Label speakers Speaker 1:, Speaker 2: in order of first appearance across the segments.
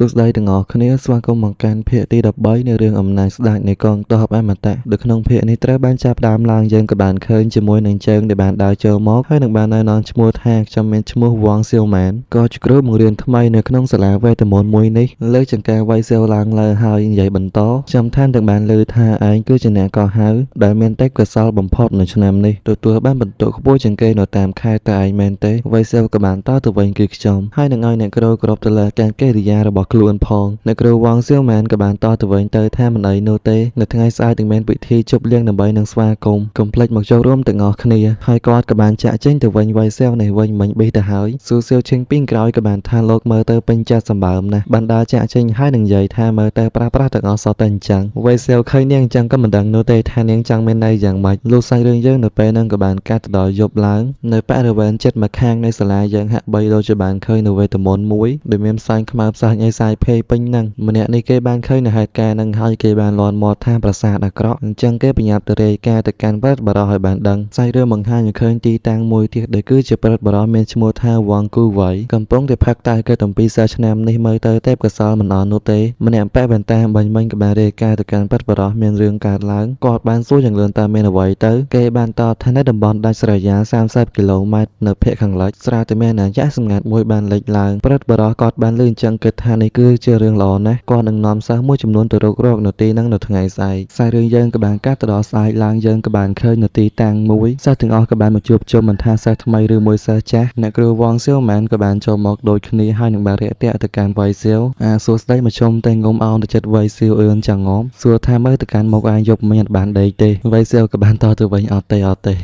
Speaker 1: សួស្តីទាំងអស់គ្នាស្វាគមន៍មកកាន់ភាគទី13នៃរឿងអំណាចស្ដេចនៃកងទ័ពអមតៈនៅក្នុងភាគនេះត្រូវបានចាប់ផ្ដើមឡើងយើងក៏បានឃើញជាមួយនឹងជើងដែលបានដើរចូលមកហើយនឹងបានណែនាំឈ្មោះថាខ្ញុំមានឈ្មោះវ៉ងសៀវម៉ានក៏ជាគ្រូបង្រៀនថ្មីនៅក្នុងសាលាវេទមន្តមួយនេះលើកចង្ការវៃសៀវឡើងលើហើយនិយាយបន្តខ្ញុំថានឹងបានលើថាឯងគឺជាអ្នកកោះហៅដែលមានទេពកោសល្យបំផុតនៅឆ្នាំនេះទទួលបានបន្ទុកខ្ពស់ជាងគេនៅតាមខេត្តតែឯងមែនទេវៃសៀវក៏បានតទៅវិញគឺខ្ញុំហើយនឹងឲ្យអ្នកគ្រូគោរពទៅលើការកិរិយារបស់ខ្លួនផងអ្នកគ្រូវ៉ងសៀវម៉ានក៏បានតទៅវិញទៅថាមិនអីនោះទេនៅថ្ងៃស្អែកនឹងមានពិធីជប់លៀងដើម្បីនឹងស្វាគមន៍កុំភ្លេចមកចូលរួមទាំងអស់គ្នាហើយគាត់ក៏បានចាក់ចេញទៅវិញវៃសៀវនេះវិញមិញប៊ីទៅហើយស៊ូសៀវឈិងពីងក្រោយក៏បានថាលោកមើលទៅពេញចិត្តសម្បើមណាស់បានដើរចាក់ចេញហើយនឹងនិយាយថាមើលទៅប្រាស់ទាំងអស់សតតែអញ្ចឹងវៃសៀវឃើញនាងអញ្ចឹងក៏មិនដឹងនោះទេថានាងចង់មានន័យយ៉ាងម៉េចលុះសាច់រឿងយើងនៅពេលហ្នឹងក៏បានកាត់ទៅដល់យប់ឡើងនៅបរិវេណចិត្តមកខាងនៃសាលាយើងហាក់បីដូចជាបានឃើញនៅវេទមន្តមួយដែលមានផ្សែងខ្មៅផ្សាយឲ្យសាយភ័យពេញហ្នឹងម្នាក់នេះគេបានឃើញនៅហេតុការណ៍ហ្នឹងហើយគេបានលាន់មាត់ថាប្រាសាទអាក្រក់អញ្ចឹងគេបញ្ញាប់ទៅរាយការណ៍ទៅកាន់ប្រិតបរោះឲ្យបានដឹងសាច់រឿងបង្ហាញឲ្យឃើញទីតាំងមួយទៀតដែលគឺជាប្រិតបរោះមានឈ្មោះថាវ៉ងគូវៃកំពុងតែផឹកតែគេតំពីសិស្សឆ្នាំនេះមើលទៅទេពកោសល្យមិនអន់នោះទេម្នាក់ប៉ែវ៉ែនតាបាញ់មិញក៏បានរាយការណ៍ទៅកាន់ប្រិតបរោះមានរឿងកើតឡើងគាត់បានសួរយ៉ាងលឿនតើមានអ្វីទៅគេបានតបថានៅតំបន់ដាច់ស្រយាល30គីឡូម៉ែត្រនៅភាគខាងលិចស្រាប់តែមានអាចារ្យសម្ងាត់មួយបានលេចឡើងប្រិតបរោះគាត់បានលឺអញ្ចឹងគិតថានេះគឺជារឿងល្អណាស់គាត់នឹងនាំសិស្សមួយចំនួនទៅរកនៅទីហ្នឹងនៅថ្ងៃស្អែកខ្សែរឿងយើងក៏បានកាត់ទៅដល់ស្អែកឡើងយើងក៏បានឃើញនៅទីតាំងមួយសិស្សទាំងអស់ក៏បានមកជួបជុំមិនថាសិស្សថ្មីឬមួយសិស្សចាស់អ្នកគ្រូវ៉ងសៀវម៉ានក៏បានចូលមកដូចគ្នាហើយនឹងបានរាក់ទាក់ទៅកាន់វៃសៀវសួស្ដីមកជុំតែងុំអោនទៅចិត្តវៃសៀវអឿនចង្ងំសួរថាមើលទៅកាន់មុខឯងយប់មិញអត់បានដេកទេវៃសៀវក៏បានតទៅវិញអត់ទេ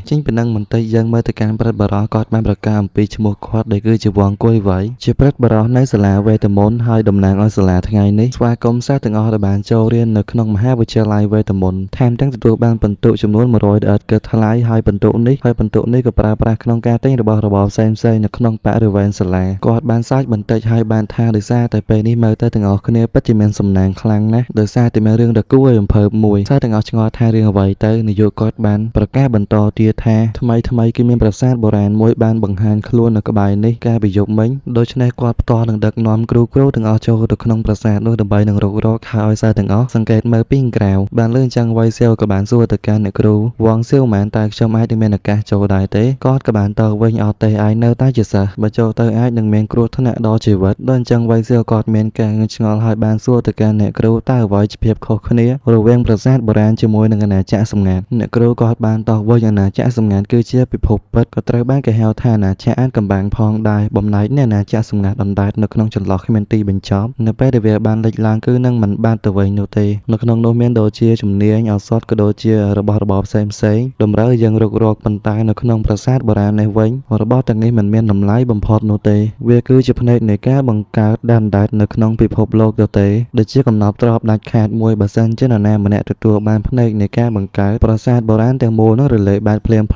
Speaker 1: ចេញពីនឹងបន្តិចយើងមើលទៅកាន់ប្រិតបរោះគាត់បានប្រកាសអំពីឈ្មោះគាត់ដែលគឺជាវ៉ងគួយវៃជាប្រិតបរោះនៅសាលាវេទមន្តហើយតំណាងឲ្យសាលាថ្ងៃនេះស្វាគមន៍សិស្សទាំងអស់ដែលបានចូលរៀននៅក្នុងមហាវិទ្យាល័យវេទមន្តថែមទាំងទទួលបានពិន្ទុចំនួន100ដឺតគឺថ្លៃហើយពិន្ទុនេះក៏ប្រើប្រាស់ក្នុងការទិញរបស់របរផ្សេងៗនៅក្នុងបរិវេណសាលាគាត់បានសាច់បន្តិចហើយបានថាដោយសារតែពេលនេះមើលទៅទាំងអស់គ្នាពិតជាមានសំណាងខ្លាំងណាស់ដោយសារតែមានរឿងដ៏គួរឲ្យរំភើបមួយសិស្សទាំងអស់ឆ្ងល់ថារឿងអ្វីទៅនាយកគាត់បានប្រកាសបន្តទៀតថាថ្មីគឺមានប្រាសាទបុរាណមួយបានបង្ហាញខ្លួននៅក្បែរនេះកាលពីយប់មិញដូច្នេះគាត់ផ្ទាល់នឹងដឹកនាំគ្រូទាំងអស់ចូលទៅក្នុងប្រាសាទនោះដើម្បីនឹងរកហើយសិស្សទាំងអស់សង្កេតមើលពីក្រៅបានលឺអញ្ចឹងវៃសៀវក៏បានសួរទៅកាន់អ្នកគ្រូវ៉ងសៀវម៉ានតើខ្ញុំអាចនឹងមានឱកាសចូលដែរទេគាត់ក៏បានតបវិញអត់ទេឯងនៅតែជាសិស្សបើចូលទៅអាចនឹងមានគ្រោះថ្នាក់ដល់ជីវិតដល់អញ្ចឹងវៃសៀវគាត់មានការងឿងឆ្ងល់ហើយបានសួរទៅកាន់អ្នកគ្រូតើអ្វីជាភាពខុសគ្នារវាងប្រាសាទបុរាណជាមួយនឹងអាណាចក្រសម្ងាត់អ្នកគ្រូគាត់បានតបវិញអាណាចក្រសម្ងាត់គឺជាពិភពពិតក៏ត្រូវបានគេហៅថាអាណាចក្រអានកំបាំងផងដែរបំណែកនៃអាណាចក្រសម្ងាត់អណ្ដែតនៅក្នុងចន្លោះគ្មានទីបញ្ចប់នៅពេលដែលវាបានលេចឡើងគឺនឹងមិនបានទៅវិញនោះទេនៅក្នុងនោះមានដូចជាជំនាញឱសថក៏ដូចជារបស់របរផ្សេងតម្រូវយើងរកប៉ុន្តែនៅក្នុងប្រាសាទបុរាណនេះវិញរបស់ទាំងនេះមិនមានតម្លៃបំផុតនោះទេវាគឺជាផ្នែកនៃការបង្កើតដែនអណ្ដែតនៅក្នុងពិភពលោកទៅទេដូចជាកំណប់ទ្របដាច់ខាតមួយបើសិនជានរណាម្នាក់ទទួលបានផ្នែកនៃការបង្កើតប្រាសាទបុរាណទាំងមូលនោះរលាយបាត់ភ្លាម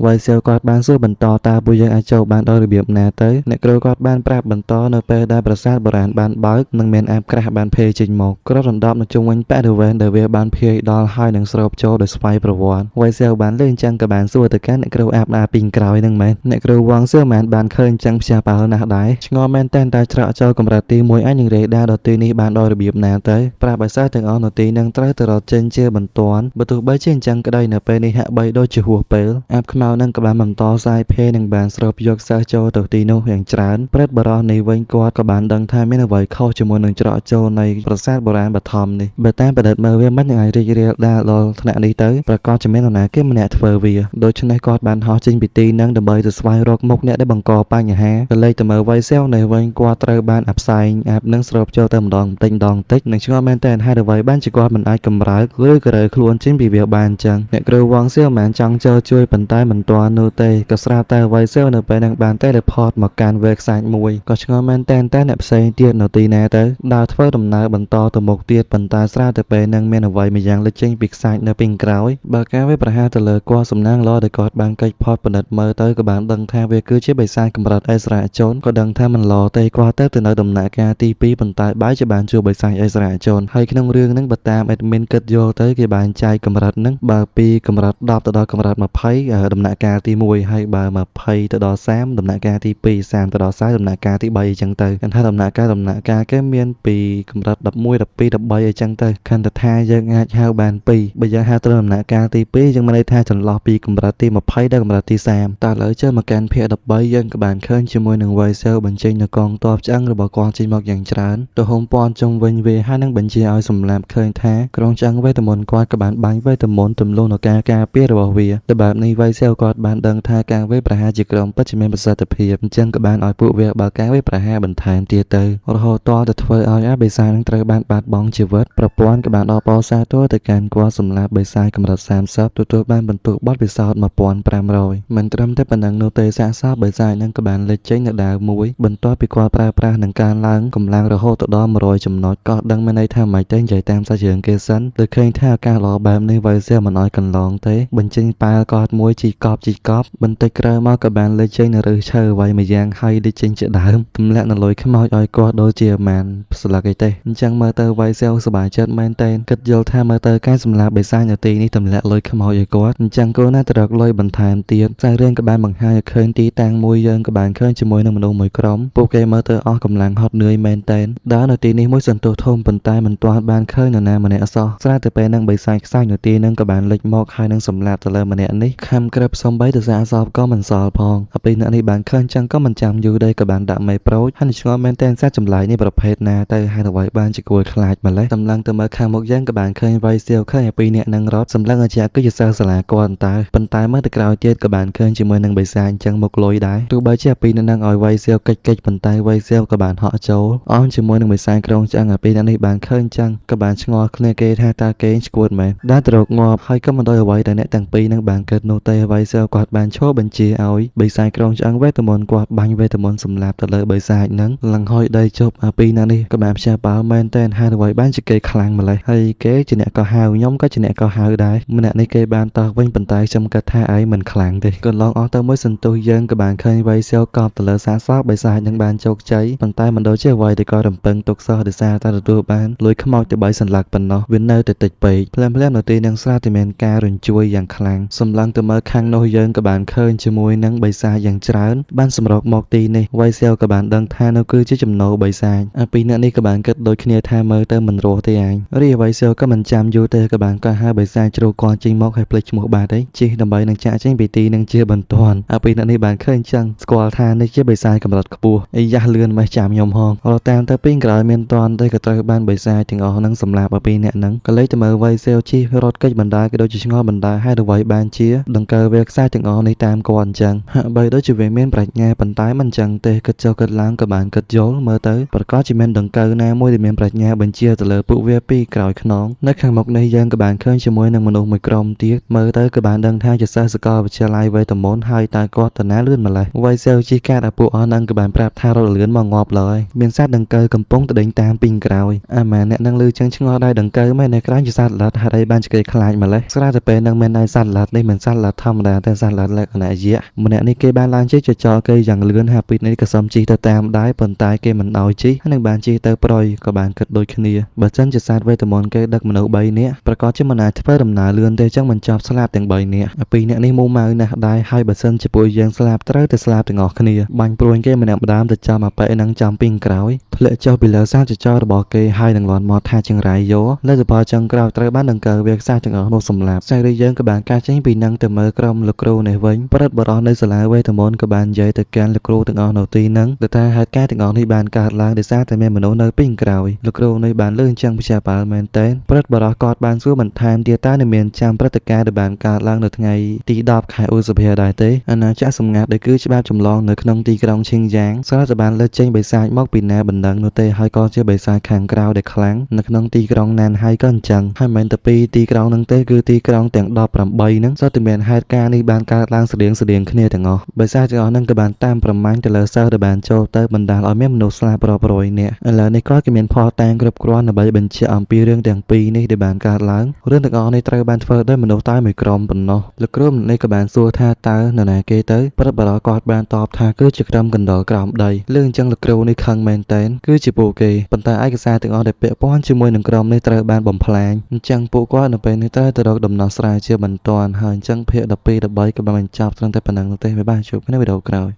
Speaker 1: វៃសៀវគាត់បានសួរបន្តតើពួកយើងអាចចូលបានដោយរបៀបណាទៅអ្នកគ្រូគាត់បានប្រាប់បន្តនៅពេលដែលប្រាសាទបុរាណបានបើកនឹងមានអាបក្រាស់បានភេរចេញមកគ្របដណ្ដប់នៅជុំវិញបរិវេណដែលវាបានភាយដល់ហើយនឹងស្រូបចូលដោយស្វ័យប្រវត្តិវៃសៀវបានលើអញ្ចឹងក៏បានសួរទៅកាន់អ្នកគ្រូអាបដាពីក្រោយនឹងមែនអ្នកគ្រូវ៉ងសៀវម៉ានបានឃើញអញ្ចឹងផ្ទះបើណាស់ដែរឆ្ងល់មែនតែច្រកចូលកម្រិតទី1អាចនឹងរេដាដល់ទីនេះបានដោយរបៀបណាទៅប្រាប់ឲ្យសិស្សទាំងអស់នៅទីនឹងត្រូវទៅរត់ចេញជាបន្ទាន់បើទោះបីជាអញ្ចឹងក្តីនៅពេលនេះហាក់បីដូចជាហួសពេលអាបខ្មៅនឹងក៏បានបន្តសាយភេនឹងបានស្រូបយកសិស្សចូលទៅទីនោះយ៉ាងច្រើនព្រឹត្តបរោះនេះវិញគាត់ក៏បានដឹងថាមានអ្វីខុសជាមួយនឹងច្រកចូលនៃប្រាសាទបុរាណបឋមនេះបើតាមប្រឌិតមើលវាមិននឹងអាចរីករាលដាលដល់ថ្នាក់នេះទៅប្រកាសជាមាននរណាគេម្នាក់ធ្វើវាដូច្នេះគាត់បានហោះចេញពីទីនឹងដើម្បីទៅស្វែងរកមុខអ្នកដែលបង្កបញ្ហាក៏លេចទៅមើលវៃសៀវនេះវិញគាត់ត្រូវបានអាប់ផ្សែងអាបនឹងស្រូបចូលទៅម្ដងបន្តិចនឹងឆ្ងល់មែនតែហេតុអ្វីបានជាគាត់មិនអាចកម្រើកឬក៏រើខ្លួនចេញពីវាបានអញ្ចឹងអ្នកគ្រូវ៉ងសៀវម៉ានចង់ចូលជួយប៉ុន្តែមិនទាន់នោះទេក៏ស្រាប់តែវៃសៀវនៅពេលនឹងបាន teleport មកកាន់វេខ្សាច់មួយក៏ឆ្ងល់មែនតែអ្នកផ្សេងទៀតនៅទីណាទៅដើរធ្វើដំណើរបន្តទៅមុខទៀតប៉ុន្តែស្រាប់តែពេលនឹងមានអ្វីម្យ៉ាងលេចចេញពីខ្សាច់នៅពីក្រោយបើការវាប្រហារទៅលើគាត់សំណាងល្អដែលគាត់បានកិច្ចផុតបណ្ឌិតមើលទៅក៏បានដឹងថាវាគឺជាបិសាចកម្រិតអិសរាជនក៏ដឹងថាមិនល្អទេគាត់ទៅនៅដំណាក់កាលទី2ប៉ុន្តែបែរជាបានជួបបិសាចអិសរាជនហើយក្នុងរឿងហ្នឹងបើតាម admin គិតយល់ទៅគេបានចែកកម្រិតហ្នឹងបើពីកម្រិត10ទៅដល់កម្រិត20ដំណាក់កាលទី1ហើយបើ20ទៅដល់30ដំណាក់កាលទី2 30ទៅដល់40ដំណាក់កាលទី3អញ្ចឹងទៅគាត់ថាដំណាក់ ការគេមានពីកម្រិត11 12 13អញ្ចឹងទៅខន្តិថាយើងអាចហៅបាន2បើយើងហៅត្រូវដំណាក់កាលទី2យើងមានន័យថាចន្លោះពីកម្រិតទី20ដល់កម្រិតទី30តើឥឡូវចូលមកកាន់ភាគ13យើងក៏បានឃើញជាមួយនឹង Vaisel បញ្ចេញនៅកងទ័ពឆ្អឹងរបស់គាត់ចេញមកយ៉ាងច្រើនទៅហុំព័ន្ធជុំវិញវាហើយនឹងបញ្ជាឲ្យសម្លាប់ឃើញថាក្រុងឆ្អឹងវេទមន្តគាត់ក៏បានបាញ់វេទមន្តទម្លុះនៅការការពាររបស់វាតែបែបនេះ Vaisel គាត់បានដឹងថាការវាយប្រហារជាក្រុមពិតជាមានប្រសិទ្ធភាពអញ្ចឹងក៏បានឲ្យពួកវាបើកការវាយប្រហារបន្ថែមទៀតទៅរហូតដល់ទៅធ្វើឲ្យអាបិសាចនឹងត្រូវបានបាត់បង់ជីវិតប្រព័ន្ធក៏បានអបអរសាទរទៅកាន់គាត់សម្លាប់បិសាចកម្រិត30ទទួលបានបន្ទុកបទពិសោធន៍1500មិនត្រឹមតែប៉ុណ្ណឹងនោះទេសាកសពបិសាចនឹងក៏បានលេចចេញនៅដាវមួយបន្ទាប់ពីគាត់ប្រើប្រាស់នឹងការឡើងកម្លាំងរហូតដល់100ចំណុចក៏ដឹងមានន័យថាមិនទេនិយាយតាមសាច់រឿងគេសិនទៅឃើញថាឱកាសល្អបែបនេះ Vaisel មិនឲ្យកន្លងទេបញ្ចេញប៉ាល់គាត់មួយជីកប់បន្តិចក្រោយមកក៏បានលេចចេញនៅឫសឈើអ្វីមួយយ៉ាងហើយលេចចេញជាដើមទម្លាក់នៅលុយខ្មោចឲ្យគាត់ដូចជាម៉ានស្លឹកអីទេអញ្ចឹងមើលទៅ Vaisel សប្បាយចិត្តមែនតើគិតយល់ថាមើលទៅការសម្លាប់បិសាចនៅទីនេះទម្លាក់លុយខ្មោចឲ្យគាត់អញ្ចឹងគូណាទៅរកលុយបន្ថែមទៀតខ្សែរឿងក៏បានបង្ហាញឲ្យឃើញទីតាំងមួយយើងក៏បានឃើញជាមួយនឹងមនុស្សមួយក្រុមពួកគេមើលទៅអស់កម្លាំងហត់នឿយមែនតើដើរនៅទីនេះមួយសន្ទុះធំប៉ុន្តែមិនទាន់បានឃើញនរណាម្នាក់សោះស្រាប់តែពេលនឹងបិសាចខ្សាច់នៅទីនឹងក៏បានលេចមកហើយនឹងសម្លាប់ទៅលើម្នាក់នេះខំក្រឹបសំបីទៅសាកសពក៏មិនសល់ផងហើយពេលអ្នកនេះបានឃើញចឹងក៏មិនចាំយូរដែរក៏បានដាក់មេប្រូចហើយឆ្ងល់មែនតើសត្វចម្លែកនេះប្រភេទណាទៅហើយអ្វីបានជាគួរខ្លាចម្លេះតម្លឹងទៅមើលខាងមុខយើងក៏បានឃើញ Vaisel ឃើញឲ្យពីរនាក់នឹងរត់សម្លឹងអាចារ្យគឺជាសិស្សសាលាគាត់ប៉ុន្តែមើលទៅក្រោយទៀតក៏បានឃើញជាមួយនឹងបិសាចអញ្ចឹងមកលុយដែរទោះបីជាពីរនាក់នឹងឲ្យ Vaisel កិច្ចប៉ុន្តែ Vaisel ក៏បានហក់ចូលអមជាមួយនឹងបិសាចក្រុងឆ្អឹងឲ្យពីរនាក់នេះបានឃើញចឹងក៏បានឆ្ងល់គ្នាគេថាតើគេឈួតមែនដែលទៅរកងាប់ហើយក៏មិនដោយអ្វីដែលអ្នកទាំងពីរនឹងបានកើតនោះទេ Vaisel គាត់បានឈរបញ្ជាឲ្យបិសាចក្រុងឆ្អឹងវេទមន្តគាត់បាញ់វេទមន្តសម្លាប់ទៅលើបិសាចនឹងលង្ហុយដីជប់អាពីរនាក់នេះក៏បានផ្ទះបាល់មែនតែនហើយអ្វីបានជាគេខ្លាំងម្លេះហើយគេជាអ្នកក៏ហៅខ្ញុំក៏ជាអ្នកក៏ហៅដែរម្នាក់នេះគេបានតោះវិញប៉ុន្តែខ្ញុំគិតថាឯងមិនខ្លាំងទេកន្លងអស់ទៅមួយសន្ទុះយើងក៏បានឃើញ Vaisel កប់ទៅលើសាកសពបិសាចនឹងបានជោគជ័យប៉ុន្តែមិនដូចជាអ្វីដែលក៏រំពឹងទុកសោះដោយសារតែទទួលបានលួយខ្មោចទៅ3សន្លឹកប៉ុណ្ណោះវានៅតែតិចពេកភ្លាមនៅទីនឹងស្រាប់តែមានការរញ្ជួយយ៉ាងខ្លាំងសម្លឹងទៅមើលខាងនោះយើងក៏បានឃើញជាមួយនឹងបិសាចយ៉ាងច្រើនបានសម្រុកមកទីនេះ Vaisel ក៏បានដឹងថានោះគឺជាចំណូលបិសាចអាពីរនាក់នេះក៏បានគិតដូចគ្នាថាមើលទៅមិនរស់ទេឯងរី Vaisel ក៏មិនចាំយូរទេក៏បានកោះហៅបិសាចជ្រូកគាត់ចេញមកហើយភ្លេចឈ្មោះបាត់ឯងជិះដើម្បីនឹងចាក់ចេញពីទីនឹងជាបន្ទាន់អាពីរនាក់នេះបានឃើញចឹងស្គាល់ថានេះជាបិសាចកម្រិតខ្ពស់អីយ៉ាស់លឿនមិនចាំខ្ញុំហងរត់តាមទៅពីក្រោយមានតាន់ទេក៏ត្រូវបានបិសាចទាំងអស់នឹងសម្លាប់អាពីរនាក់ហ្នឹងក៏លេចទៅមើល Vaisel ជិះរត់កិច្ចបណ្ដាក៏ដូចជាឆ្ងល់បណ្ដាហើយអ្វីបានជាដង្កើវាខ្សែទាំងអស់នេះតាមគាត់អញ្ចឹងហាក់បីដូចជាវាមានប្រាជ្ញាប៉ុន្តែមិនអញ្ចឹងទេគិតចុះគិតឡើងក៏បានគិតយល់មើលទៅប្រកាសជាមានដង្កើណាមួយដែលមានប្រាជ្ញាបញ្ជាទៅលើពួកវាពីក្រោយខ្នងនៅខាងមុខនេះយើងក៏បានឃើញជាមួយនឹងមនុស្សមួយក្រុមទៀតមើលទៅក៏បានដឹងថាជាសិស្សសាកលវិទ្យាល័យវេទមន្តហើយតើគាត់តាណាលឿនម្លេះ Vaisel ជិះកាត់ឲ្យពួកអស់នឹងក៏បានប្រាប់ថារត់លឿនមកងាប់ឡើយមានសត្វដង្កើកំពុងតែដេញតាមពីក្រោយអាម៉ាអ្នកនឹងលឺចឹងឆ្ងល់ដែរដង្កើមែននៅក្រោយជាសត្វល្អិតហើយបានជាគេខ្លាចម្លេះស្រាប់តែពេលនឹងមានដៃសត្វល្អិតនេះមិនសត្វល្អិតធម្មតាតែសត្វល្អិតលក្ខណៈយក្សម្នាក់នេះគេបានឡើងជិះចចគេយ៉ាងលឿនហើយពីនេះក៏សុំជិះទៅតាមដែរប៉ុន្តែគេមិនឲ្យជិះហើយនឹងបានជិះទៅប្រយក៏បានគិតដូចគ្នាបើសិនជាសត្វវេទមន្តគេដឹកមនុស្ស3នាក់ប្រកាសជាមិនអាចធ្វើដំណើរលឿនទេចឹងមិនចប់ស្លាប់ទាំង3នាក់ពីរនាក់នេះមូម៉ៅណាស់ដែរហើយបើសិនជាពួកយើងស្លាប់ត្រូវតែស្លាប់ទាំងអស់គ្នាបាញ់ព្រួយគេម្នាក់ម្ដាមទៅចាំអាប៉ែនឹងចាំពីក្រោយធ្លាក់ចុះពីលើសាចចរបស់គេហើយនឹងលាន់មកថាចង្រៃយោលើសផលចុងក្រោយត្រូវបានដង្កើវាខ្សែទាំងអស់នោះសម្លាប់សារីយើងក៏បានការចេញពីនឹងទៅមើលក្រុមលោកគ្រូនេះវិញប្រិតបរោះនៅសាលាវេទមន្តក៏បាននិយាយទៅកាន់លោកគ្រូទាំងអស់នៅទីនឹងថាហេតុការណ៍ទាំងអស់នេះបានកើតឡើងដោយសារតែមានមនុស្សនៅពីក្រោយលោកគ្រូនេះបានលើអញ្ចឹងពិចារណាមែនតើប្រិតបរោះគាត់បានសួរបន្ថែមទៀតតើនឹងមានចាំព្រឹត្តិការណ៍ដែលបានកើតឡើងនៅថ្ងៃទី10ខែឧសភាដែរទេអាណាចក្រសម្ងាត់ដែលគឺច្បាប់ចម្លងនៅក្នុងទីក្រុងឈិងយ៉ាងស្រាប់តែបានលើកចេញបិសាចមកពីណាបណ្ដឹងនោះទេហើយក៏ជាបិសាចខាងក្រៅដែលខ្លាំងនៅក្នុងទីក្រុងណានហើយក៏អញ្ចឹងហើយមិនតែពីទីក្រុងនឹងទេគឺទីក្រុងទាំង18ហ្នឹងសុទ្ធតែមានហេតុការណ៍នេះបានកើតឡើងស្តៀងគ្នាទាំងអស់បិសាចទាំងអស់ហ្នឹងក៏បានតាមប្រមាញ់ទៅលើសិស្សដែលបានចូលទៅបណ្ដាលឲ្យមានមនុស្សស្លាប់រាប់រយនាក់ឥឡូវនេះគាត់ក៏មានផលតាំងគ្រប់គ្រាន់ដើម្បីបញ្ជាក់អំពីរឿងទាំងពីរនេះដែលបានកើតឡើងរឿងទាំងអស់នេះត្រូវបានធ្វើដោយមនុស្សតែមួយក្រុមប៉ុណ្ណោះលោកគ្រូម្នាក់ក៏បានសួរថាតើនរណាគេទៅប្រិតបរោះគាត់បានតបថាគឺជាក្រុមកណ្ដុរក្រោមដីលឿអញ្ចឹងលោកគ្រូនេះខឹងមែនតែនគឺជាពួកគេប៉ុន្តែឯកសារទាំងអស់ដែលពាក់ព័ន្ធជាមួយនឹងក្រុមនេះត្រូវបានបំផ្លាញអញ្ចឹងពួកគាត់នៅពេលនេះត្រូវទៅរកដំណោះស្រាយជាបន្ទាន់ហើយអញ្ចឹងភាគ12 13ក៏បានបញ្ចប់ត្រឹមតែប៉ុណ្ណឹងទេបាយបាយជួបគ្នាវីដេអូក្រោយ